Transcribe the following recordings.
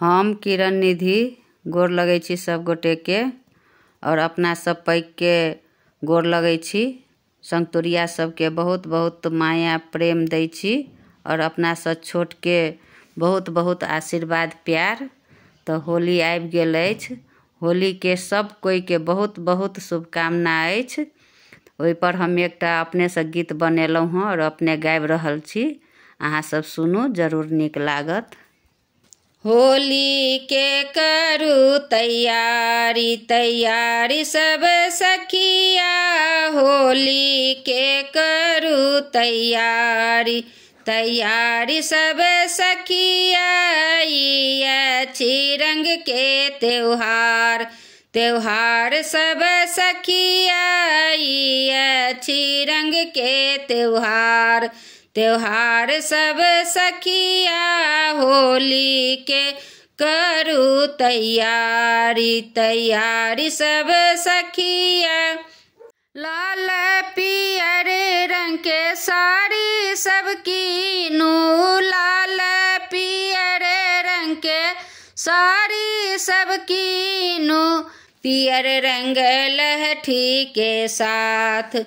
हम किरण निधि गोर लगै छी सब गोटे के और अपना सब पैघ के गोर लगै छी। संगतुरिया सबके बहुत बहुत माया प्रेम दै छी और अपना सब छोट के बहुत बहुत आशीर्वाद प्यार। तो होली आबि गेल अछि, होली के सब कोई के बहुत बहुत शुभकामना अछि। ओहि पर हम एकटा अपने से गीत बनेलहुँ हँ और अपने गाबि रहल छी, अहाँ सब सुनू, जरूर नीक लागत। होली के करू तैयारी तैयारी सब सखिया, होली के करू तैयारी तैयारी सब सखिया। ई अछि रंग के त्योहार त्योहार सब सखिया, ई अछि रंग के त्योहार त्योहार सब सखिया। होली के करू तैयारी तैयारी सब सखिया। लाल पियर रंग के साड़ी सब कीनू, लाल पियर रंग के साड़ी सब कीनू। पियर रंग लहठी के साथ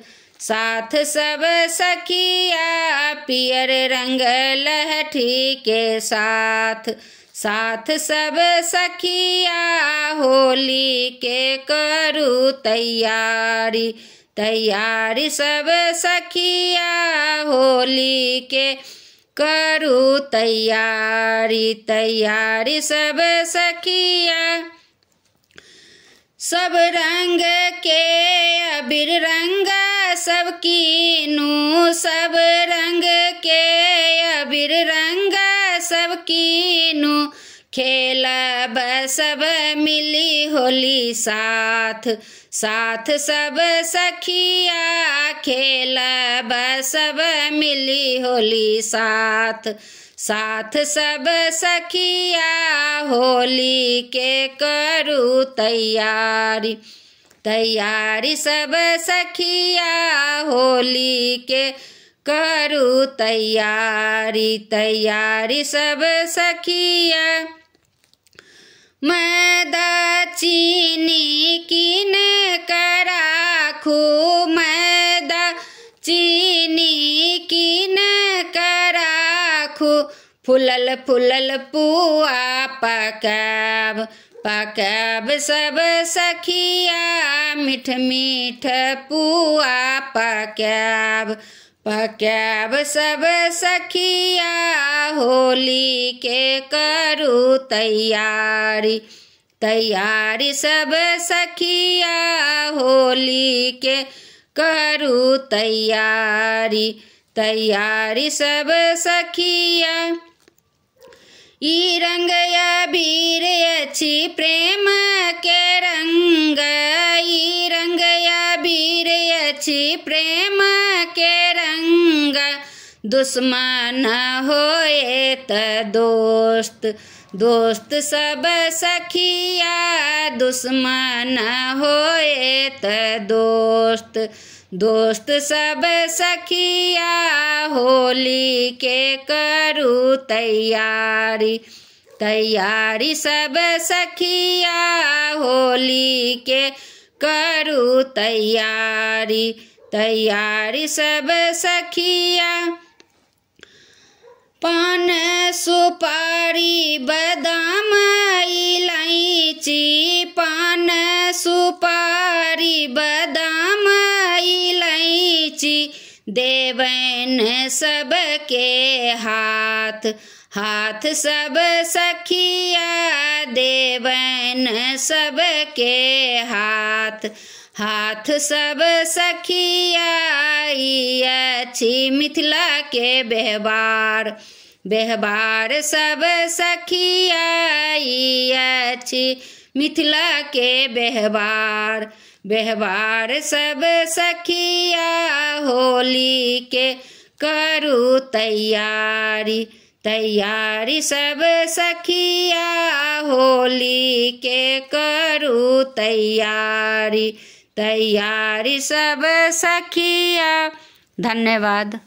साथ सब सखिया, पियर रंग लहठी के साथ साथ सब सखिया। होली के करू तैयारी तैयारी सब सखिया, होली के करू तैयारी तैयारी सब सखिया। सब रंग के अबीर रंग सब कीनू, सब रंग के अबीर रंग सब कीनू। खेलब सब मिली होली साथ साथ सब सखिया, खेलब सब मिली होली साथ साथ सब सखिया। होली के करू तैयारी तैयारी सब सखिया, होली के करू तैयारी तैयारी सब सखिया। मैदा चीनी कीन कर राखू, मैदा चीनी कीन कर राखू। फुलल फुलल पुआ पकाब पकाब सब सखिया, मीठ मीठ पुआ पकाब पकाब सब सखिया। होली के करू तैयारी तैयारी सब सखिया, होली के करू तैयारी तैयारी सब सखिया। ई रंग अबीर अछि प्रेम के रंग, ई रंग अबीर अछि प्रेम के रंग। दुश्मन होए त दोस्त दोस्त सब सखिया, दुश्मन होए त दोस्त दोस्त सब सखिया। होली के करू तैयारी तैयारी सब सखिया, होली के करू तैयारी तैयारी सब सखिया। पान सुपारी बादाम इलायची, पान सुपारी बादाम इलायची। देवन सबके हाथ हाथ सब सखिया, देवन सबके हाथ हाथ सब सखिया। ई अछि मिथिला के व्यवहार व्यवहार सब सखिया, ई अछि मिथिला के व्यवहार व्यवहार सब सखिया। होली के करू तैयारी तैयारी सब सखिया, होली के करू तैयारी तैयारी सब सखिया। धन्यवाद।